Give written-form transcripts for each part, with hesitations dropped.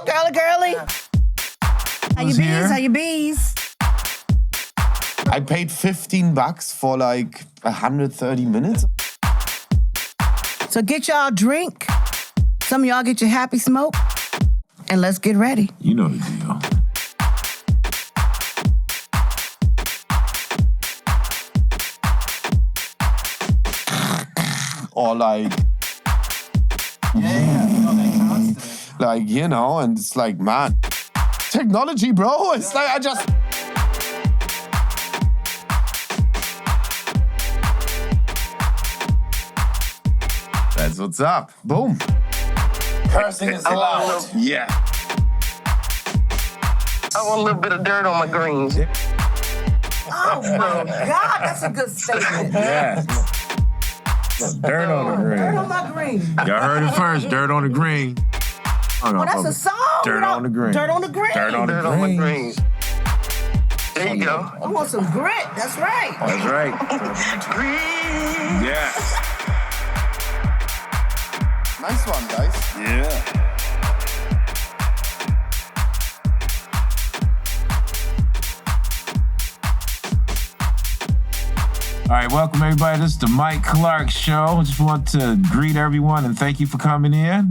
Girly. How you bees? How you bees? I paid $15 for like 130 minutes. So get y'all a drink. Some of y'all get your happy smoke. And let's get ready. You know the deal. Or like, like, you know, and it's like, man, technology, bro. It's like, I just... That's what's up. Boom. Cursing is allowed. Yeah. I want a little bit of dirt on my greens. Oh, my God. That's a good statement. Yeah. Dirt on the green. Dirt on my green. Y'all heard it first. Dirt on the green. Oh, that's a song. Dirt on the green. Dirt on the green. Dirt on the Dirt on my greens. There you go. I want some grit. That's right. That's right. Yeah. Nice one, guys. Yeah. All right, welcome everybody. This is the Mike Clark Show. I just want to greet everyone and thank you for coming in.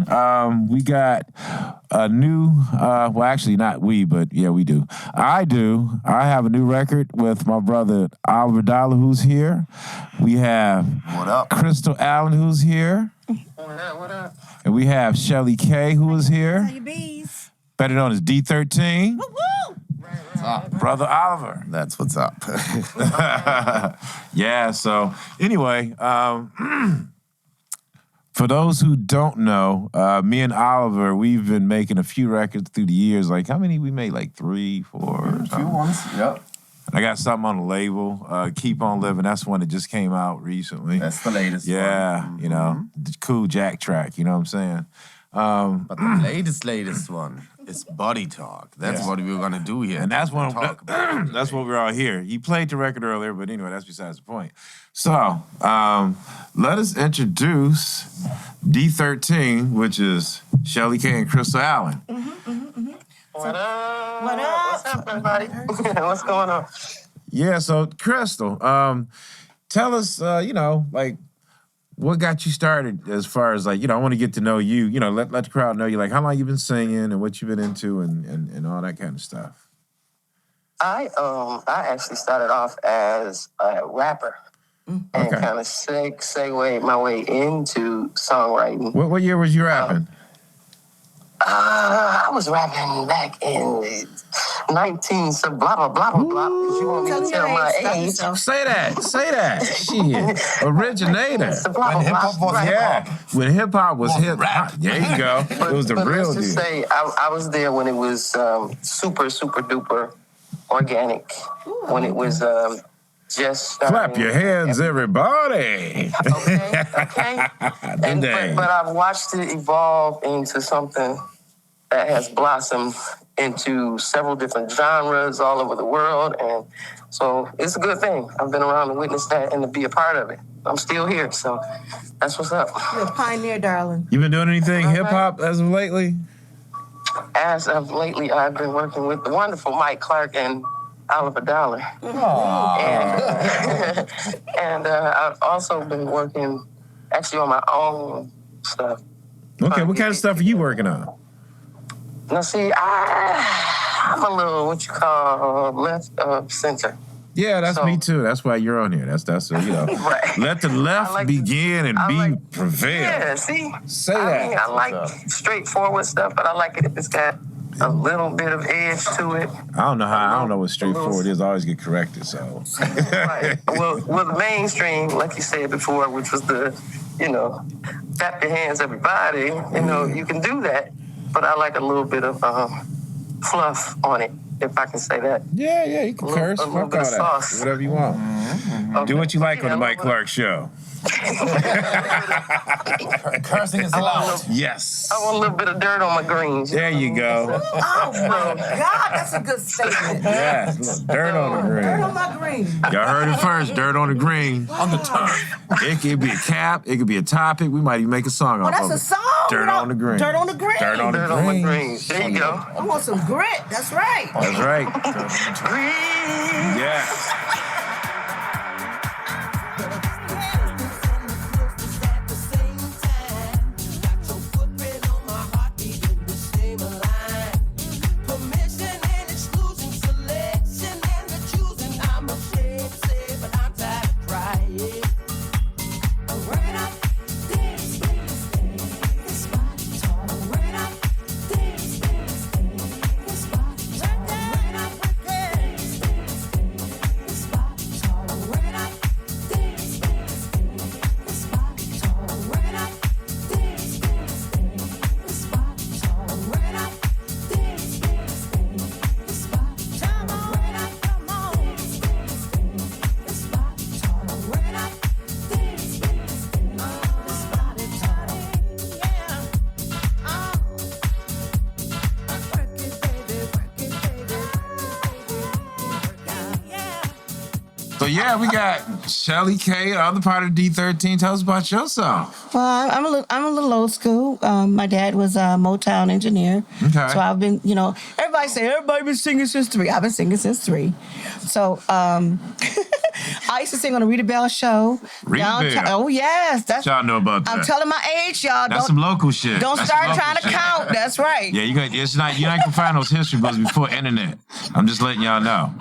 We got a new, well, actually not we, but yeah, we do. I have a new record with my brother Oliver Dollar, who's here. We have What up? Christal Allen, who's here. What up? And we have Chelly K, who is here. How you bees? Better known as D13. Woo-woo. Brother Oliver. That's what's up. Yeah, so anyway, for those who don't know, me and Oliver, we've been making a few records through the years. Like, how many we made? Like 3, 4? A few ones, yep. I got something on the label, Keep On Living. That's one that just came out recently. That's the latest Yeah, one. you know, the cool Jack track, you know what I'm saying? But the latest one is Body Talk. That's what we were gonna do here. And that's what talk about that's what we're all here. You played the record earlier, but anyway, that's besides the point. So, let us introduce D13, which is Chelly K and Christal Allen. What up? What up? What's up, everybody? What's going on? Yeah, so Christal, tell us, you know, like, what got you started as far as, like, you know, I want to get to know you, you know, let the crowd know you, like, how long you've been singing and what you've been into and all that kind of stuff. I actually started off as a rapper and kind of segued my way into songwriting. What year was you rapping? I was rapping back in 19, so blah, blah, blah, blah, blah, because you want me to tell my age. Say that. Shit. Originator. When hip-hop was When hip-hop was hip-hop. There you go. It was the real let's just deal. say I was there when it was super, super duper organic. When it was just starting. Clap your hands, everybody. Okay. But I've watched it evolve into something that has blossomed into several different genres all over the world. And so it's a good thing. I've been around to witness that and to be a part of it. I'm still here, so that's what's up. You're a pioneer, darling. You been doing anything hip-hop as of lately? As of lately, I've been working with the wonderful Mike Clark and Oliver Dollar. And I've also been working actually on my own stuff. Okay, what kind of stuff are you working on? Now, see, I'm a little, what you call, left of center. Yeah, that's me too. That's why you're on here. That's you know. Right. Let the left begin and prevail. Yeah, see? Say that. I mean, I like straightforward stuff, but I like it if it's got a little bit of edge to it. I don't know what straightforward is. I always get corrected, so. Right. Well, the mainstream, like you said before, which was the, you know, tap your hands, everybody, you know, you can do that, but I like a little bit of fluff on it, if I can say that. Yeah, you can curse. A little Fuck bit all of that. sauce. Whatever you want. Okay. Do what you like on the Mike Clark Show. Cursing is allowed. Yes. I want a little bit of dirt on my greens. There you go. Oh, my God. That's a good statement. Yeah, dirt on the green. Dirt on my green. Y'all heard it first. Dirt on the green. On the turf. It could be a cap. It could be a topic. We might even make a song Oh, off that's of a it. song. Dirt on the greens. Dirt on the greens. Dirt on the Dirt on my greens. There you go. I want some grit. That's right. That's right. Yeah. So yeah, we got Chelly K, the other part of D13. Tell us about yourself. Well, I'm a little old school. My dad was a Motown engineer. Okay. So I've been, everybody been singing since 3. I've been singing since 3. So I used to sing on the Rita Bell show. Rita Bell. Oh yes, that's. Y'all know about that. I'm telling my age, y'all. That's some local shit. Don't That's start some local trying to shit. count. That's right. Yeah, you're not gonna find those history books before internet. I'm just letting y'all know.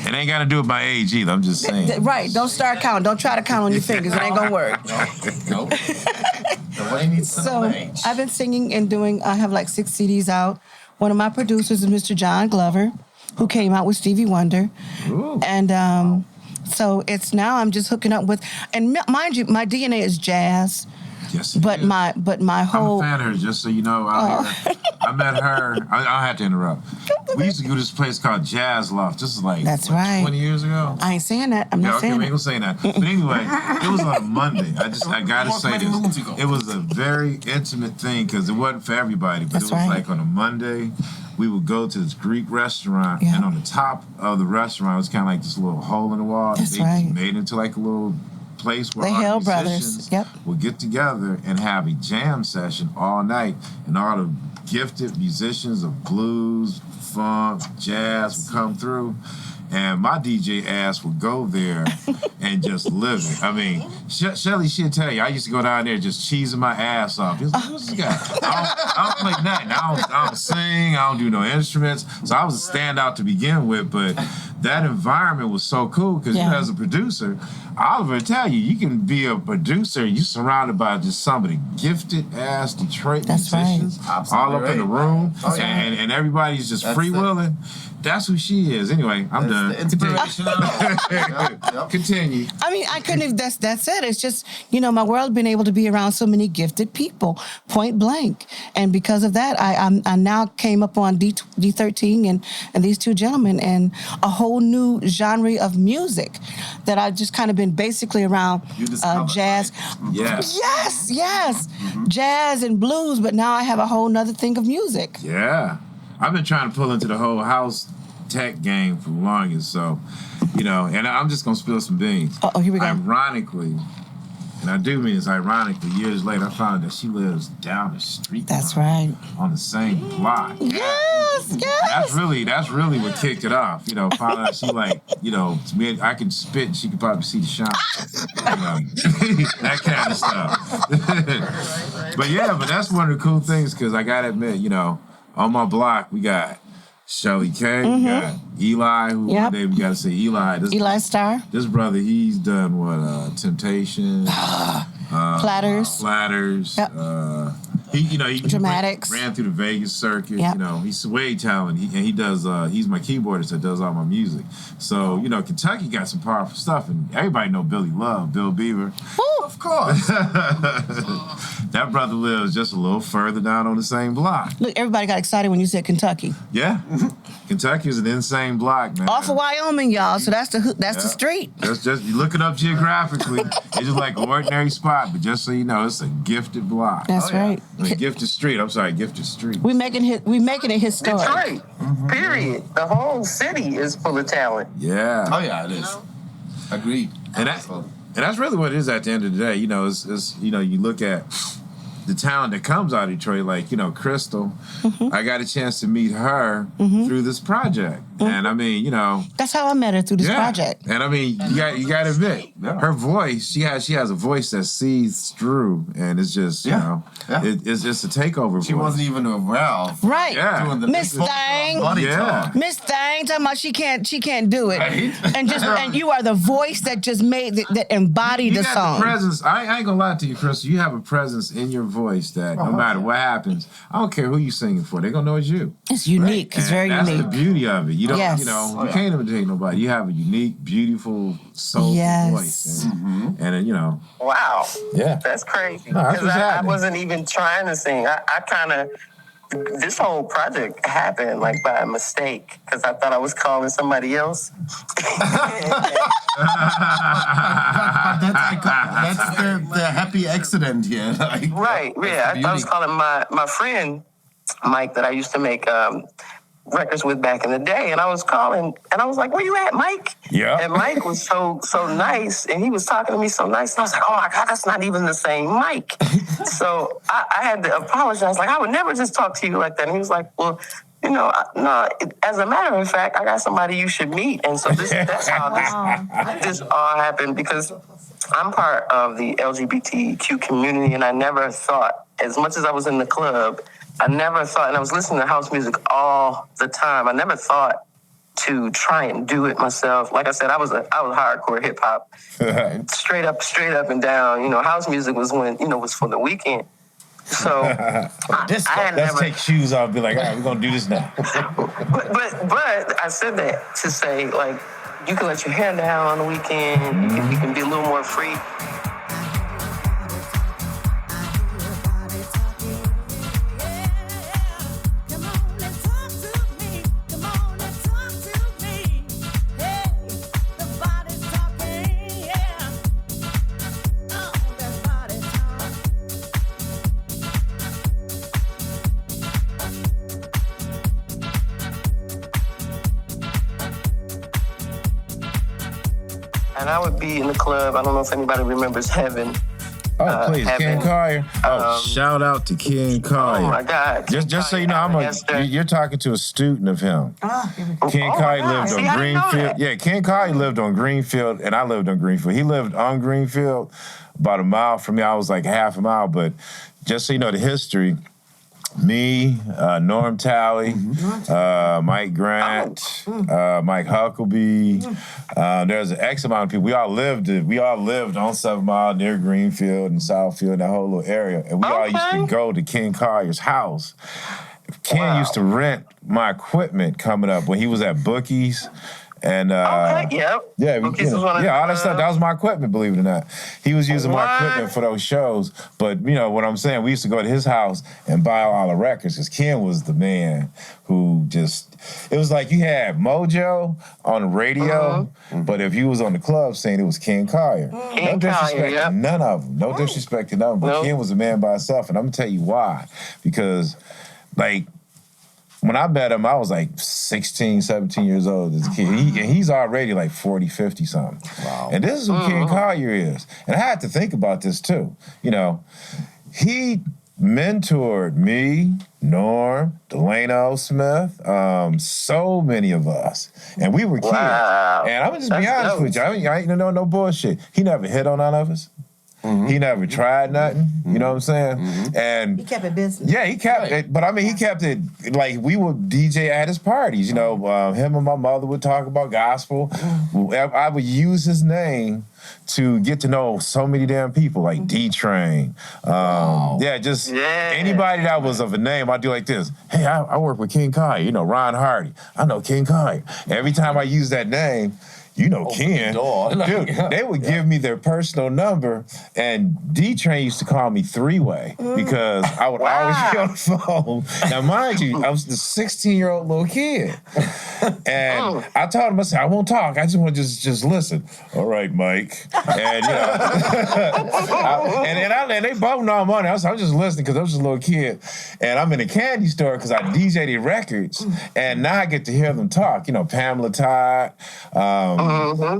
It ain't got to do with my age either. I'm just saying. Right. Don't start counting. Don't try to count on your fingers. It ain't gonna work. Nope. Nobody needs to know So my age. I've been singing and doing. I have like 6 CDs out. One of my producers is Mr. John Glover, who came out with Stevie Wonder. Ooh. And so it's now I'm just hooking up with, and mind you, my DNA is jazz. Yes, it But is. my whole. I'm a fan of her, just so you know. I met her. I'll have to interrupt. We used to go to this place called Jazz Loft. This is like That's right. 20 years ago. I ain't saying that. I'm Yeah, not okay, saying we ain't gonna say that. But anyway, it was on a Monday. I gotta say this. It was a very intimate thing because it wasn't for everybody. But That's it was right. like on a Monday, we would go to this Greek restaurant, Yeah. and on the top of the restaurant was kind of like this little hole in the wall. That's They right. made it into like a little place where The our Hale Brothers. musicians Yep. would get together and have a jam session all night, and all the gifted musicians of blues, funk, jazz would come through, and my DJ ass would go there and just live it. I mean, Chelly, she'll tell you, I used to go down there just cheesing my ass off. He was like, what's this guy? I don't play nothing. I don't sing. I don't do no instruments. So I was a standout to begin with, but that environment was so cool because as a producer, Oliver will tell you, you can be a producer, you're surrounded by just some of the gifted ass Detroit That's musicians right. all up in the room, Oh, yeah. and everybody's just That's freewheeling. That's who she is. Anyway, I'm done. The inspirational. Yep. Continue. I mean, I couldn't have, that's it. It's just, my world been able to be around so many gifted people, point blank. And because of that, I now came up on D13 and these two gentlemen and a whole new genre of music that I've just kind of been basically around You discovered, jazz. right? Yes. Jazz and blues, but now I have a whole nother thing of music. Yeah. I've been trying to pull into the whole house tech game for the longest, so, and I'm just going to spill some beans. Oh, here we go. Ironically, and I do mean this ironically, years later, I found out that she lives down the street. That's from me, right. on the same block. Yes. That's really what kicked it off. Found out she I can spit and she could probably see the shine. That kind of stuff. But that's one of the cool things because I gotta admit, on my block we got Chelly K, we got Eli, who one day we gotta say Eli. Eli Starr. This brother, he's done Temptation, Platters. Yep. He Dramatics. ran through the Vegas circuit. Yep. He's way talented. He does. He's my keyboardist that does all my music. So Kentucky got some powerful stuff, and everybody know Billy Love, Bill Beaver. Woo. Of course. That brother lives just a little further down on the same block. Look, everybody got excited when you said Kentucky. Yeah, Kentucky is an insane block, man. Off of Wyoming, y'all. So that's the street. That's just you look it up geographically. It's just like an ordinary spot, but just so you know, it's a gifted block. That's right. A gifted street. I'm sorry, gifted street. We making it historic. Detroit, period. The whole city is full of talent. Yeah. Oh yeah, it is. Agreed. And that's really what it is at the end of the day. It's you look at the talent that comes out of Detroit, like, you know, Christal, I got a chance to meet her through this project. And I mean, you know, that's how I met her, through this project. And I mean, you got to admit, her voice, she has a voice that sees through, and it's just, you know, it's just a takeover. She wasn't even aware. Right. Yeah. Miss Thang. Miss Thang talking about she can't do it. Right. And you are the voice that just made that embodied the song. The presence. I ain't gonna lie to you, Chris. You have a presence in your voice that no matter what happens, I don't care who you singing for, they're gonna know it's you. It's unique. Right. It's very unique. That's the beauty of it. You don't, you know, you can't imitate nobody. You have a unique, beautiful, soulful voice, and you know. Wow. Yeah. That's crazy. No, Because I wasn't even trying to sing. I kind of. This whole project happened like by mistake because I thought I was calling somebody else. That's the happy accident here. Like, right, yeah. I was calling my friend Mike that I used to make records with back in the day, and I was calling, and I was like, "Where you at, Mike?" Yeah. And Mike was so nice, and he was talking to me so nice, and I was like, "Oh my God, that's not even the same Mike." So I had to apologize. Like, I would never just talk to you like that. And he was like, "Well, you know, no. As a matter of fact, I got somebody you should meet." And so that's how this all happened, because I'm part of the LGBTQ community, and I never thought, as much as I was in the club, I never thought, and I was listening to house music all the time, I never thought to try and do it myself. Like I said, I was hardcore hip hop, straight up and down. You know, house music was was for the weekend. So let's take shoes off and be like, all right, we're gonna do this now. but I said that to say, like, you can let your hair down on the weekend. You can be a little more free. And I would be in the club. I don't know if anybody remembers Heaven. Oh, please, Ken Collier. Shout out to Ken Collier. Oh my God! Just so you know, you're talking to a student of him. Ken Collier lived on Greenfield. Yeah, Ken Collier lived on Greenfield, and I lived on Greenfield. He lived on Greenfield, about a mile from me. I was like half a mile, but just so you know the history. Me, Norm Talley, Mike Grant, Mike Huckabee. There's an X amount of people. We all lived on 7 Mile near Greenfield and Southfield, that whole little area. And we all used to go to Ken Collier's house. Ken used to rent my equipment coming up when he was at Bookies. And all that stuff. That was my equipment, believe it or not. He was using my equipment for those shows. But you know what I'm saying? We used to go to his house and buy all the records because Ken was the man who just. It was like you had Mojo on the radio, but if you was on the club saying it was Ken Collier. No disrespect to none of them. No disrespect to none of them. But Ken was a man by himself, and I'm gonna tell you why. Because, like. When I met him, I was like 16, 17 years old as a kid. He's already like 40, 50 something. Wow. And this is who Ken Collier is. And I had to think about this too. You know, he mentored me, Norm, Delano Smith, so many of us. And we were kids. And I'm just be honest with you. I ain't no bullshit. He never hit on none of us. He never tried nothing, you know what I'm saying? And he kept it business. Yeah, he kept it, but I mean, he kept it like we would DJ at his parties, you know. Him and my mother would talk about gospel. I would use his name to get to know so many damn people, like D-Train. Anybody that was of a name, I'd do like this. Hey, I work with Ken Collier, you know, Ron Hardy. I know Ken Collier. Every time I use that name, you know Ken. Dude, they would give me their personal number, and D-Train used to call me three-way because I would always be on the phone. Now, mind you, I was the 16-year-old little kid. And I told him, I said, I won't talk. I just want to just listen. All right, Mike. And, you know, and they both know I'm on it. I'm just listening because I was just a little kid. And I'm in a candy store because I DJ'd records, and now I get to hear them talk. You know, Pamela Todd,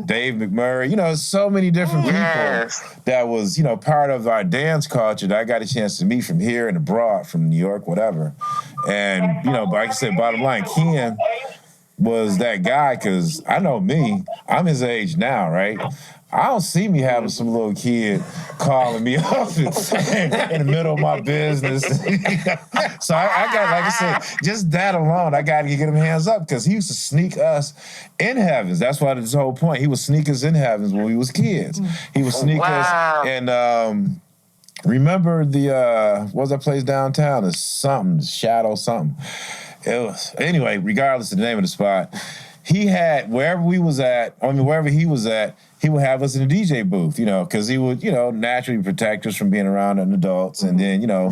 Dave McMurray. You know, so many different people that was, you know, part of our dance culture that I got a chance to meet from here and abroad, from New York, whatever. And, you know, like I said, bottom line, Ken was that guy, because I know me, I'm his age now, right? I don't see me having some little kid calling me up in the middle of my business. So I got, like I said, just that alone, I got to get him hands up, because he used to sneak us in heavens. That's why his whole point. He would sneak us in heavens when we was kids. He would sneak us, and remember the, what was that place downtown? It's something, Shadow something. It was, anyway, regardless of the name of the spot, he had, wherever he was at, he would have us in the DJ booth, you know, because he would, you know, naturally protect us from being around other adults. And then, you know,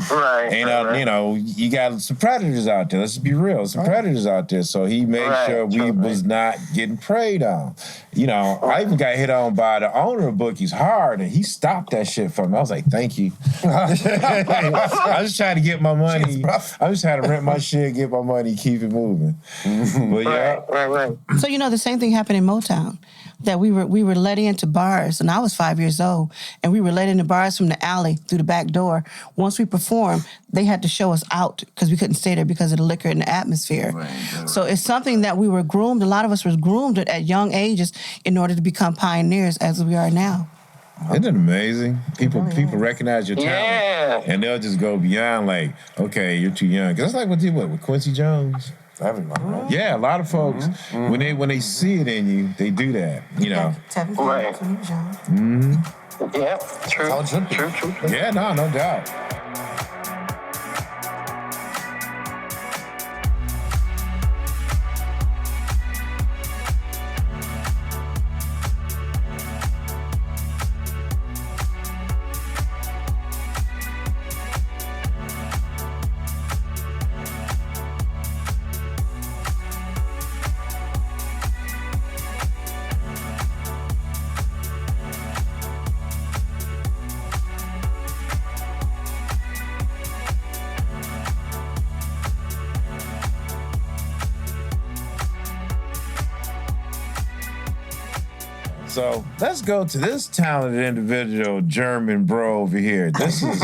you know, you got some predators out there. Let's just be real. Some predators out there. So he made sure we was not getting preyed on. You know, I even got hit on by the owner of Bookie's hard, and he stopped that shit for me. I was like, thank you. I was just trying to get my money. I was trying to rent my shit, get my money, keep it moving. But yeah. So, you know, the same thing happened in Motown, that we were let into bars, and I was 5 years old, and we were let into bars from the alley through the back door. Once we performed, they had to show us out because we couldn't stay there because of the liquor and the atmosphere. So it's something that we were groomed, a lot of us was groomed at young ages in order to become pioneers as we are now. Isn't it amazing? People recognize your talent, and they'll just go beyond, like, okay, you're too young. Because that's like what they did with Quincy Jones. Yeah, a lot of folks, when they see it in you, they do that, you know. Yeah, true. True. Yeah, no doubt. So let's go to this talented individual, German bro over here. This is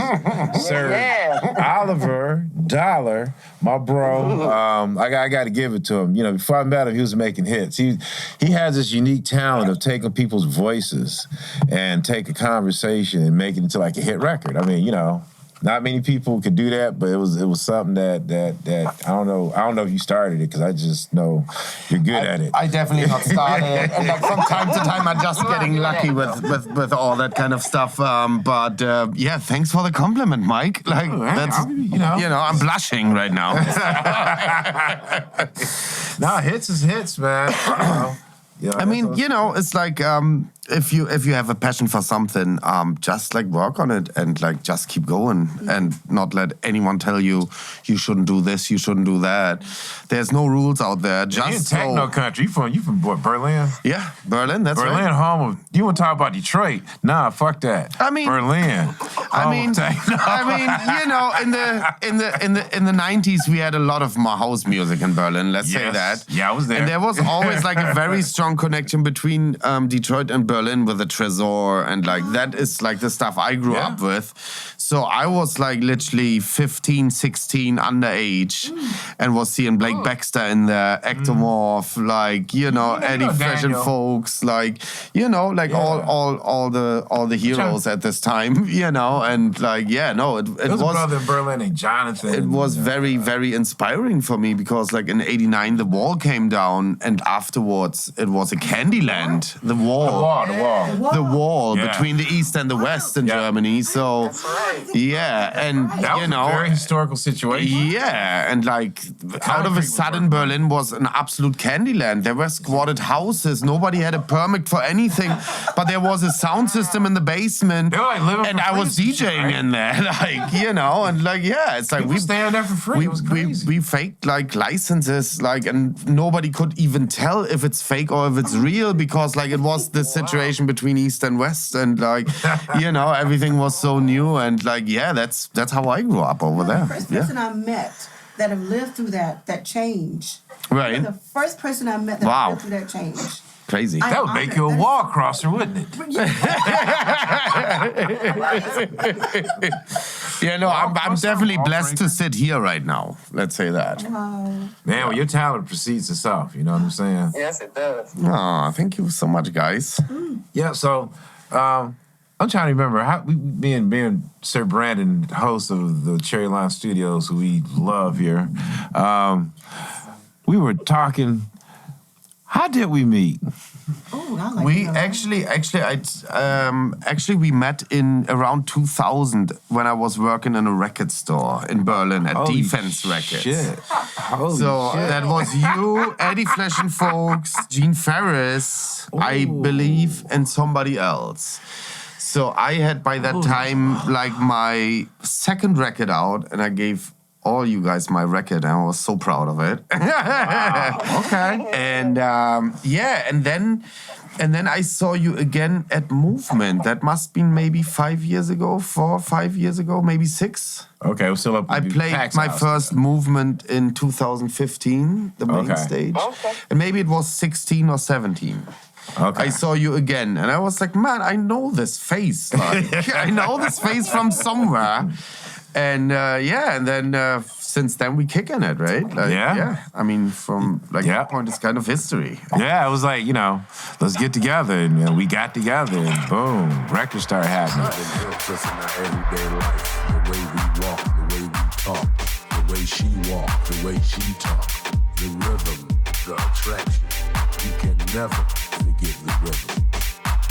Sir Oliver Dollar, my bro. I got to give it to him. You know, before I met him, he was making hits. He has this unique talent of taking people's voices and take a conversation and make it into like a hit record. I mean, you know, not many people could do that, but it was something that I don't know if you started it, because I just know you're good at it. I definitely not started, and like from time to time I'm just getting lucky with all that kind of stuff. But yeah, thanks for the compliment, Mike. Like that's you know I'm blushing right now. No, hits is hits, man. I mean, you know, it's like if you have a passion for something, just like work on it and like just keep going and not let anyone tell you shouldn't do this, you shouldn't do that. There's no rules out there. Just in techno country. You from what, Berlin? Yeah, Berlin. That's Berlin, right. home of. You want to talk about Detroit? Nah, fuck that. I mean, Berlin. I mean, you know, in the 90s we had a lot of house music in Berlin. Let's say that. Yeah, I was there. And there was always like a very strong connection between Detroit and Berlin with the Tresor, and like that is like the stuff I grew up with. So I was like literally 15, 16, underage, and was seeing Blake Baxter in there, Ectomorph, like, you know, Eddie Fresh and Folks, like, you know, like all the heroes at this time, you know, and like, it was a brother in Berlin named Jonathan. It was very, very inspiring for me, because like in '89 the wall came down, and afterwards it was a Candyland. The wall between the East and the West in Germany. So and that was a very historical situation. Yeah, and like out of a sudden Berlin was an absolute Candyland. There were squatted houses. Nobody had a permit for anything, but there was a sound system in the basement. They were like living and for I was free, DJing right? in there, like, you know, and like, it's like we staying there for free. It was crazy. We faked like licenses, like, and nobody could even tell if it's fake or if it's real, because like it was the situation between East and West, and like, you know, everything was so new, and like, that's how I grew up over there. The first person I met that have lived through that change. Right. You're the first person I met that lived through that change. crazy. That would make you a wall crosser, wouldn't it? Yeah, no, I'm definitely blessed to sit here right now. Let's say that. Man, well, your talent precedes itself. You know what I'm saying? Yes, it does. Oh, thank you so much, guys. Yeah. So, I'm trying to remember how being Sir Brandon, host of the Cherry Lime Studios, who we love here. We were talking. How did we meet? Oh, I like We that. actually we met in around 2000 when I was working in a record store in Berlin at Holy Defense Records. Shit. Holy So shit. that was you, Eddie Flesh and Folks, Gene Ferris, I believe, and somebody else. So I had by that time like my second record out, and I gave all you guys my record, and I was so proud of it. Okay. And and then I saw you again at Movement. That must been maybe 5 years ago, 4 or 5 years ago, maybe 6. Okay, we're still up. I played Pax my House. first Movement in 2015, the main Okay. stage. Okay. And maybe it was 16 or 17. Okay. I saw you again, and I was like, man, I know this face. Like, I know this face from somewhere. And and then since then we kicking it, right? Like, Yeah. I mean, from like that point, it's kind of history. Yeah, it was like, let's get together. And we got together, and boom, records started happening. It helps us in our everyday life. The way we walk, the way we talk, the way she walked, the way she talked, the rhythm, the attraction. You can never forget the rhythm.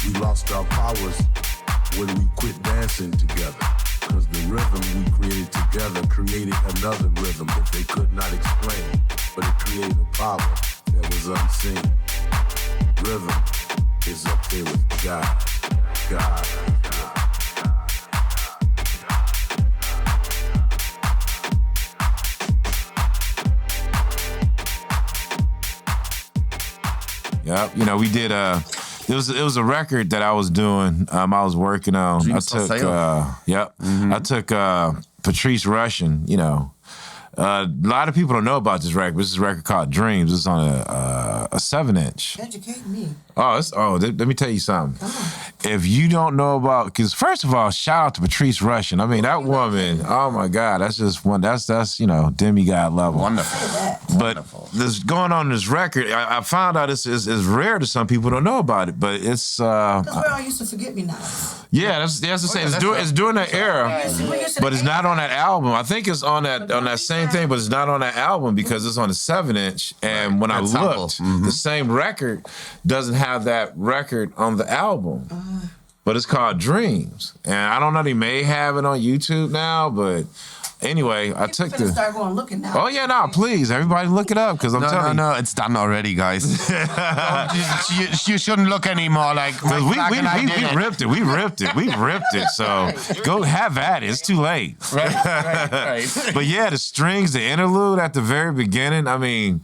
We lost our powers when we quit dancing together. Because the rhythm we created together created another rhythm that they could not explain. But it created a power that was unseen. Rhythm is up there with God. God. Yep. We did it was a record that I was doing. I was working on. Dreams for Sale. I took Patrice Rushen. A lot of people don't know about this record. This is a record called Dreams. It's on a 7-inch. Educate me. Let me tell you something. If you don't know about, because first of all, shout out to Patrice Rushen. I mean, that woman, oh my God, that's just one, that's demigod level. Wonderful. But this going on in this record, I found out it's rare to some people don't know about it, but it's Because we're all used to Forget Me Now. yeah, that's the same. It's during that era, but it's not on that album. I think it's on that same thing, but it's not on that album because it's on a 7-inch. And when I That's looked, the same record doesn't have that record on the album. But it's called Dreams. And I don't know, they may have it on YouTube now, but anyway, I took the... Start going looking now. Oh, yeah, no, please, everybody look it up, because I'm telling you. No, it's done already, guys. you shouldn't look anymore. Like, Because we ripped it. We ripped it. So go have at it. It's too late. Right. But yeah, the strings, the interlude at the very beginning. I mean,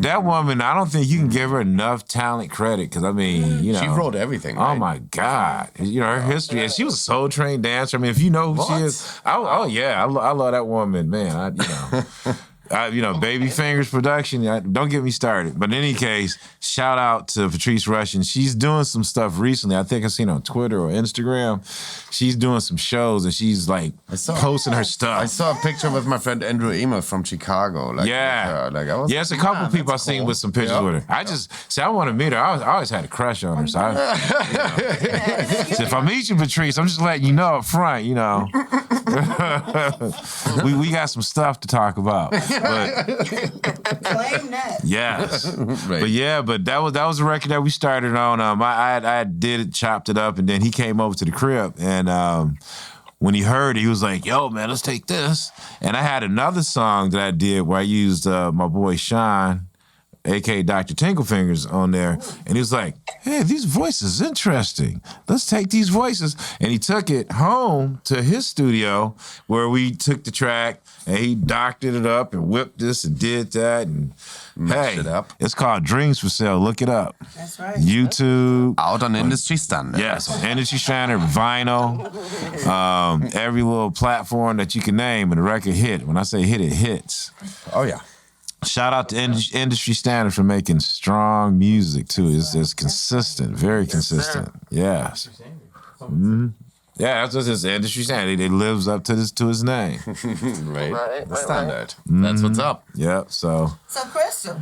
that woman, I don't think you can give her enough talent credit. Because, I mean, She wrote everything, Oh, right? my God. Her history. And she was a Soul Train dancer. I mean, if you know who she is. I love that woman, man. Baby Fingers production. Don't get me started. But in any case, shout out to Patrice Rushen. She's doing some stuff recently. I think I've seen on Twitter or Instagram. She's doing some shows and she's like posting her stuff. I saw a picture with my friend Andrew Emil from Chicago. Like, Yeah. Like, I was It's a couple people I've seen with some pictures with her. I want to meet her. I always had a crush on her. So, so if I meet you, Patrice, I'm just letting you know up front, we got some stuff to talk about. But Claim that. yes. Right. But that was a record that we started on. I did it, chopped it up, and then he came over to the crib, and when he heard it, he was like, "Yo, man, let's take this." And I had another song that I did where I used my boy Sean, a.k.a. Dr. Tinklefingers, on there. And he was like, "Hey, these voices interesting. Let's take these voices." And he took it home to his studio where we took the track and he doctored it up and whipped this and did that. And Mashed it up. It's called Dreams for Sale. Look it up. That's right. YouTube. Out on industry standard. Yes, Industry Standard, vinyl, every little platform that you can name, and the record hit. When I say hit, it hits. Oh, yeah. Shout out to Industry Standard for making strong music too. It's consistent, very consistent. Yes. Mm-hmm. Yeah, that's just his Industry Standard. It lives up to his name. Right. The standard. Mm-hmm. That's what's up. Yep. So Christal,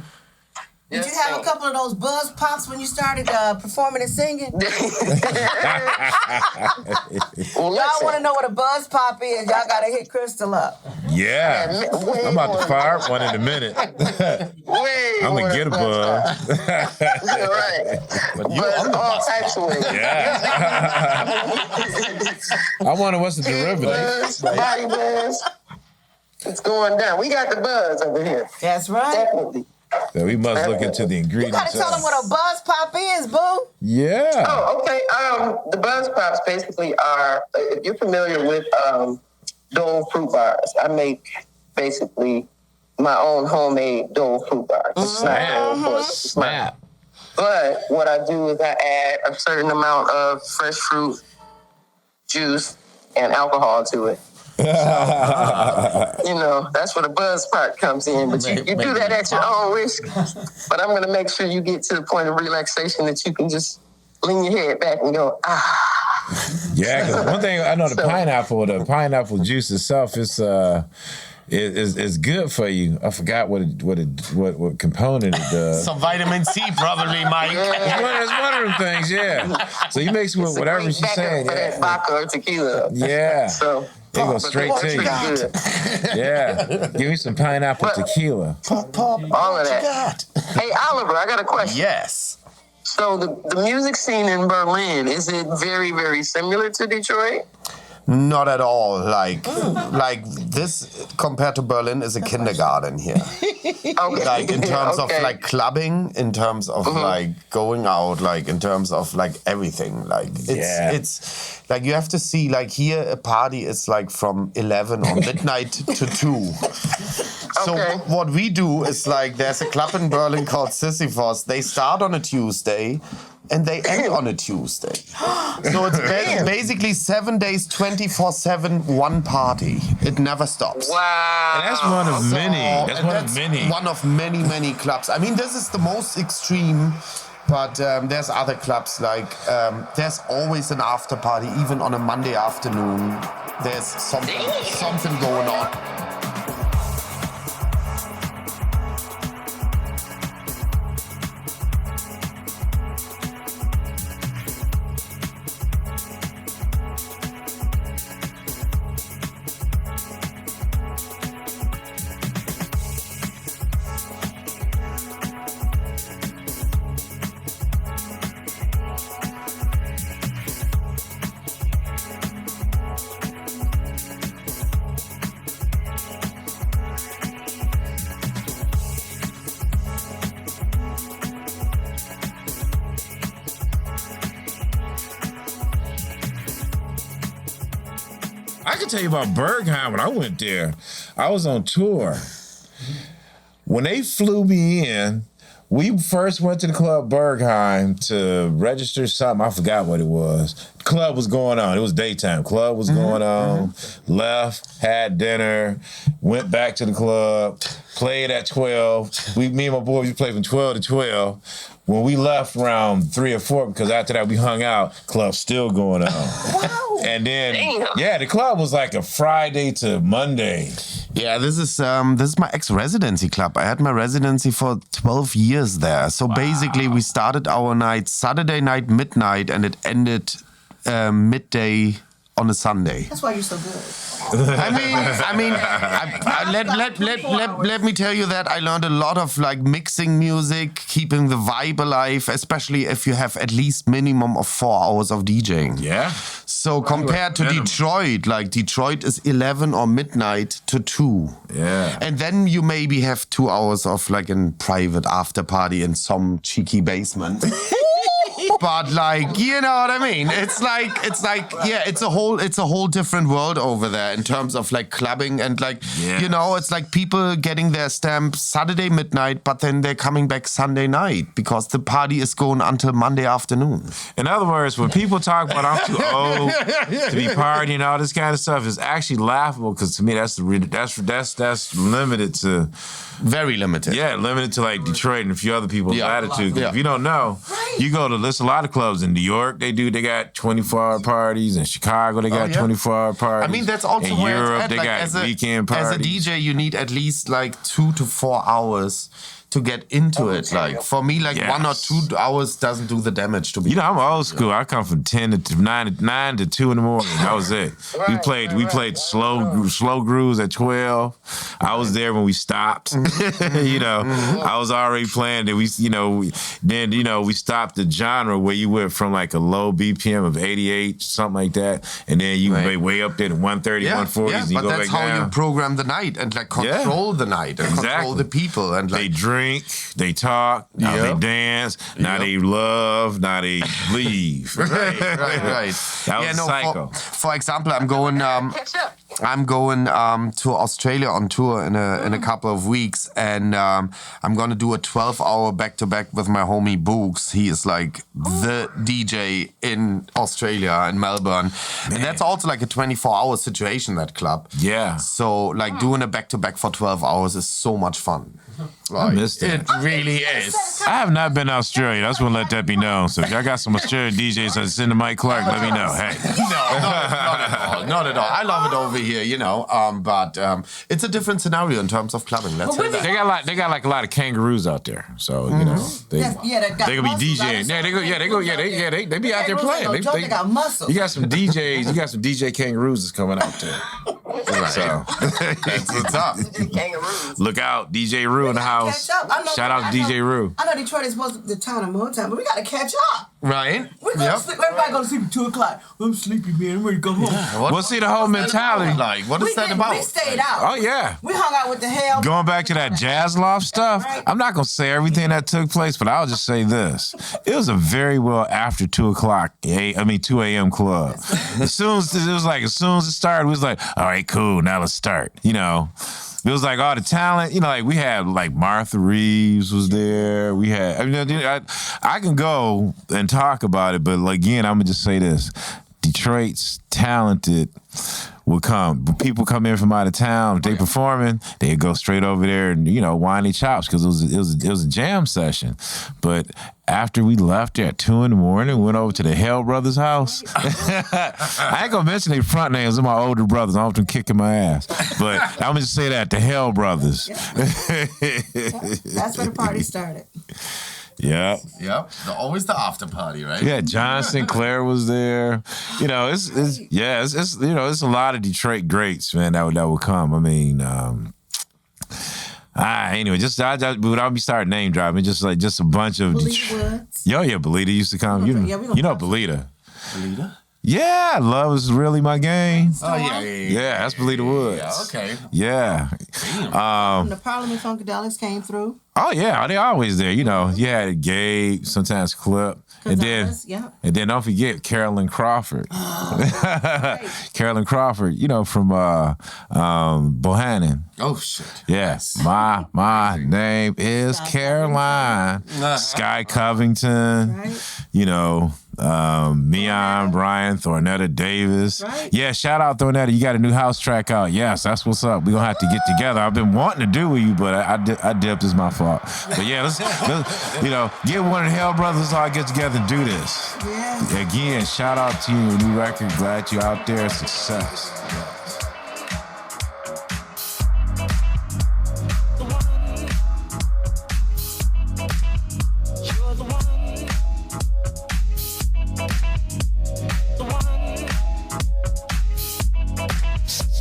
did Yes, you have ma'am. a couple of those buzz pops when you started performing and singing? Well, Y'all listen, want to know what a buzz pop is? Y'all got to hit Christal up. yeah, I'm about to fire up one in a minute. I'm gonna get a buzz. Right. But all types of ways. Yeah. I wonder what's the derivative. Buzz, body buzz. It's going down. We got the buzz over here. That's right. Definitely. So we must look into the You ingredients. got to tell them what a buzz pop is, boo. Yeah. Oh, okay. The buzz pops basically are, if you're familiar with Dole fruit bars, I make basically my own homemade Dole fruit bars. It's not Dole, of course. It's mine. Snap. But what I do is I add a certain amount of fresh fruit juice and alcohol to it. That's where the buzz part comes in. But you do that at your own risk. But I'm going to make sure you get to the point of relaxation that you can just lean your head back and go, ah. Yeah, because one thing I know, the pineapple juice itself is good for you. I forgot what component it does. Some vitamin C, probably, Mike. It's one of them things, yeah. So you mix with whatever she's saying. For that vodka or tequila. Yeah. So it goes straight to you. good. Yeah. Give me some pineapple tequila. All of that. Hey, Oliver, I got a question. Yes. So the music scene in Berlin, is it very, very similar to Detroit? Not at all. Like this compared to Berlin is a kindergarten here. Okay. Like in terms of Okay. like clubbing, in terms of like going out, like in terms of like everything. Like it's like you have to see like here a party is like from 11 or midnight to 2. So Okay. what we do is like there's a club in Berlin called Sisyphos. They start on a Tuesday and they end on a Tuesday. So it's basically 7 days, 24/7, one party. It never stops. Wow. And that's one of many. That's And one of many. One of many, many clubs. I mean, this is the most extreme, but there's other clubs like there's always an after party, even on a Monday afternoon. There's something going on. I can tell you about Bergheim when I went there. I was on tour. When they flew me in, we first went to the club Bergheim to register something. I forgot what it was. Club was going on. It was daytime. Club was going on. Left, had dinner, went back to the club, played at 12. Me and my boys, we played from 12 to 12. When we left around 3 or 4, because after that we hung out, club still going on. Wow. And then, the club was like a Friday to Monday. Yeah, this is my ex-residency club. I had my residency for 12 years there. So basically, we started our night Saturday night midnight, and it ended midday on a Sunday. That's why you're so good. Let me tell you that I learned a lot of like mixing music, keeping the vibe alive, especially if you have at least minimum of 4 hours of DJing. Yeah. So compared to Detroit, like Detroit is 11 or midnight to 2. Yeah. And then you maybe have 2 hours of like a private after party in some cheeky basement. But like, you know what I mean? It's like, yeah, it's a whole different world over there in terms of like clubbing and like, you know, it's like people getting their stamp Saturday midnight, but then they're coming back Sunday night because the party is going until Monday afternoon. In other words, when people talk about I'm too old to be partying and all this kind of stuff, it's actually laughable because to me that's limited to Very limited. Yeah, limited to like Detroit and a few other people's latitude. Yeah. If you don't know, you go to there's a lot of clubs in New York. They got 24-hour parties. In Chicago, they got 24-hour parties. I mean, that's also in where Europe, it's at. they Like, got weekend parties. As a DJ, you need at least like 2 to 4 hours to get into it. Like for me, like 1 or 2 hours doesn't do the damage to me. You know, I'm old school. I come from 9 to 2 in the morning. That was it. We played slow grooves at 12. I was there when we stopped. You know, I was already playing that we stopped the genre where you went from like a low BPM of 88, something like that, and then you went way up there to 130, 140s, and you but go that's back how down. you program the night and like control the night and control the people and like they drink, they talk, now they dance, now they love, now they leave. Right. That was a cycle. For example, I'm going to Australia on tour in a couple of weeks, and I'm gonna do a 12-hour back-to-back with my homie Boogs. He is like the DJ in Australia, in Melbourne. And that's also like a 24-hour situation, that club. Yeah. So like doing a back-to-back for 12 hours is so much fun. I missed it. It really is. I have not been to Australia. I just want to let that be known. So if y'all got some Australian DJs that's into Mike Clark, let me know. Hey. No, not at all. I love it over here, you know. But it's a different scenario in terms of clubbing. Let's say that. They got like a lot of kangaroos out there. So, you know, they gonna be DJing. They be out there playing. They got muscle. You got some DJ kangaroos that's coming out there. Right. So That's what's up. Kangaroos. look out, DJ Rue in the house. Shout out to DJ Rue. I know Detroit is supposed to be the town of Motown, but we got to catch up. Right? We're going to sleep. Everybody go to sleep at 2 o'clock. I'm sleepy, man. I'm ready to go home. We'll see the whole mentality. Like, what is that about? We stayed out. Oh, yeah. We hung out with the hell. Going back to that jazz loft stuff, I'm not going to say everything that took place, but I'll just say this. It was a very well after 2 a.m. club. As soon as it started, we was like, all right, cool, now let's start. You know, it was like all the talent, you know, like we had like Martha Reeves was there. We had, I can go and talk about it, but again, I'm going to just say this. Detroit's talented will come. People come in from out of town. If they performing, they go straight over there and, you know, wind their chops because it was a jam session. But after we left there at 2 a.m, went over to the Hell Brothers house. I ain't gonna mention their front names. They're my older brothers. I'm often kicking my ass. But I'm gonna just say that, the Hell Brothers. That's where the party started. Yeah. Yep. Always the after party, right? Yeah, John Sinclair was there. You know, it's you know, it's a lot of Detroit greats, man, that would come. I mean, anyway, I'll be starting name dropping. Just a bunch of Woods. Yeah, Belita used to come. You know Belita. Belita? Yeah, Love Is Really My Game. Oh, yeah. Yeah, that's Belita Woods. Yeah, okay. Yeah. The Parliament Funkadelics came through. Oh, yeah, they always there. You know, you had Gabe, sometimes Clip. And then don't forget Carolyn Crawford. Carolyn Crawford, you know, from Bohannon. Oh, shit. Yes. My name is Caroline. Sky Covington. Right. You know, Mion, Brian, Thornetta Davis. Right. Yeah, shout out Thornetta. You got a new house track out. Yes, that's what's up. We're going to have to get together. I've been wanting to do with you, but I dipped. It's my fault. But yeah, let's you know, get one of the Hell Brothers all get together and do this. Yeah. Again, shout out to you, new record. Glad you're out there. Success.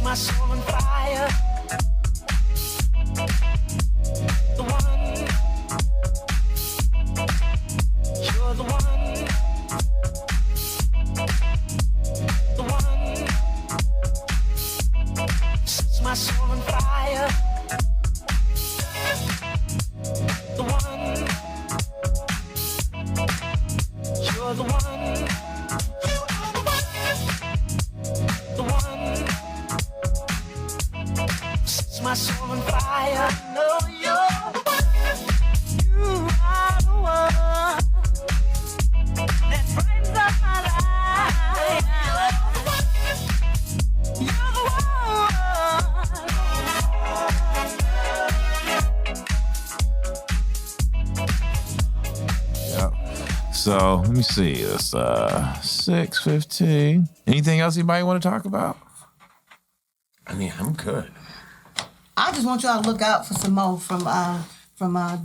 My soul on fire. The one. You're the one. The one. So let me see. It's 6:15. Anything else anybody want to talk about? I mean, I'm good. I just want y'all to look out for some more from Dollar, from Mike,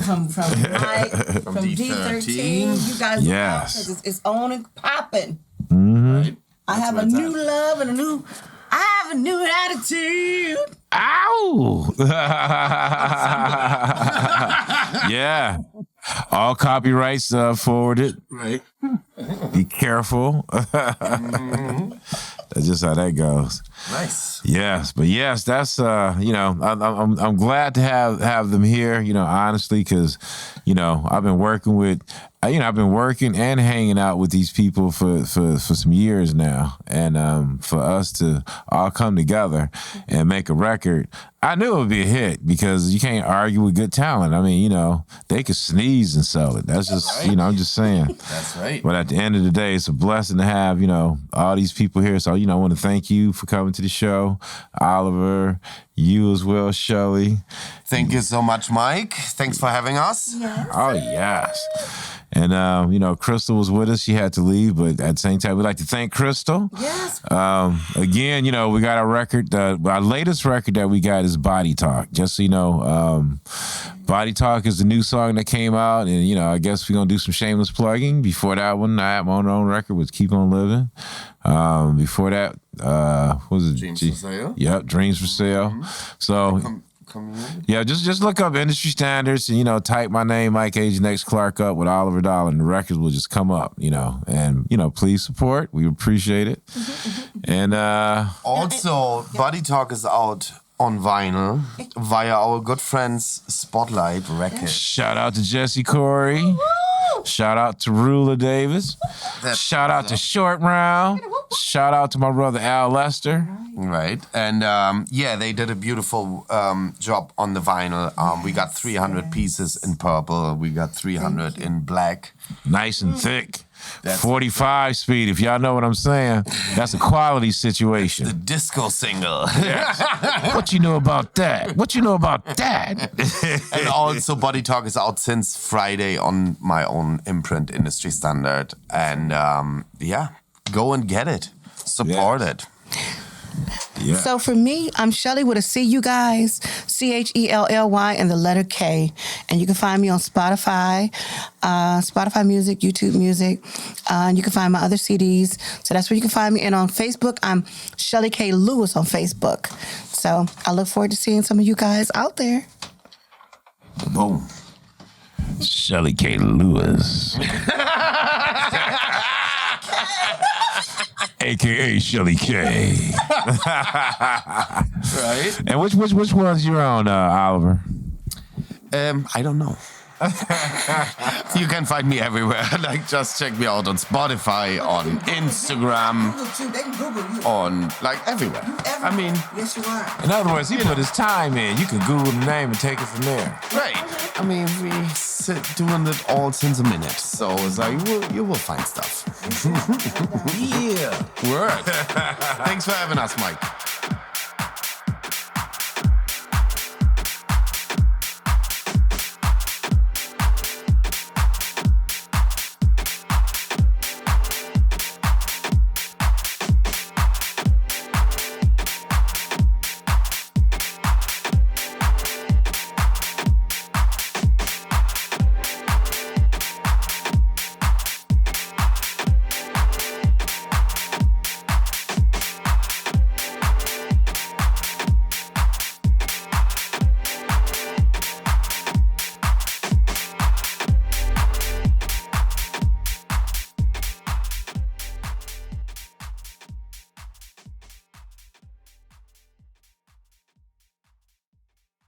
from D13. You guys, Yes, look out, 'cause it's on and popping. Mm-hmm. I have a new love and a new attitude. Ow! Yeah. All copyrights forwarded. Right. Be careful. That's just how that goes. Nice. Yes, but yes, that's I'm glad to have them here. Honestly, because I've been working with. I've been working and hanging out with these people for some years now. And for us to all come together and make a record, I knew it would be a hit because you can't argue with good talent. I mean, they could sneeze and sell it. That's just, right. I'm just saying. That's right. But at the end of the day, it's a blessing to have, all these people here. So, I want to thank you for coming to the show. Oliver, you as well, Chelly. Thank you so much, Mike. Thanks for having us. Yes. Oh, yes. And, Christal was with us. She had to leave, but at the same time, we'd like to thank Christal. Yes. Again, we got our record. Our latest record that we got is Body Talk. Just so you know, Body Talk is the new song that came out. And, I guess we're going to do some shameless plugging. Before that one, I had my own record, was Keep On Living. Before that, what was it? Dreams for Sale. Yep, Dreams for Sale. So... Yeah, just look up industry standards and, type my name, Mike Agent X Clark, up with Oliver Dollar, and the records will just come up, and, please support. We appreciate it. And also, Body Talk is out on vinyl via our good friends Spot Lite Records. Shout out to Jesse Corey. Shout out to Rula Davis. Shout out to Short Round. Shout out to my brother Al Lester. Right. And they did a beautiful job on the vinyl. We got 300 pieces in purple. We got 300 in black. Nice and thick. 45 speed, if y'all know what I'm saying. That's a quality situation. The disco single. Yes. What you know about that? What you know about that? And also, Body Talk is out since Friday on my own imprint, Industry Standard. And go and get it. Support it. Yeah. So for me, I'm Chelly with a C, you guys. CHELLY and the letter K. And you can find me on Spotify, Spotify Music, YouTube Music. And you can find my other CDs. So that's where you can find me. And on Facebook, I'm Chelly K. Lewis on Facebook. So I look forward to seeing some of you guys out there. Boom. Chelly K. Lewis. AKA Chelly K. Right? And which one's your own, Oliver? I don't know. You can find me everywhere. Just check me out on Spotify, on Instagram, They can Google you. on everywhere. I mean, Yes, you are. In other words, he put his time in. You can Google the name and take it from there. right. I mean, we doing it all since a minute, so it's you will find stuff. Yeah. Word. Thanks for having us, Mike.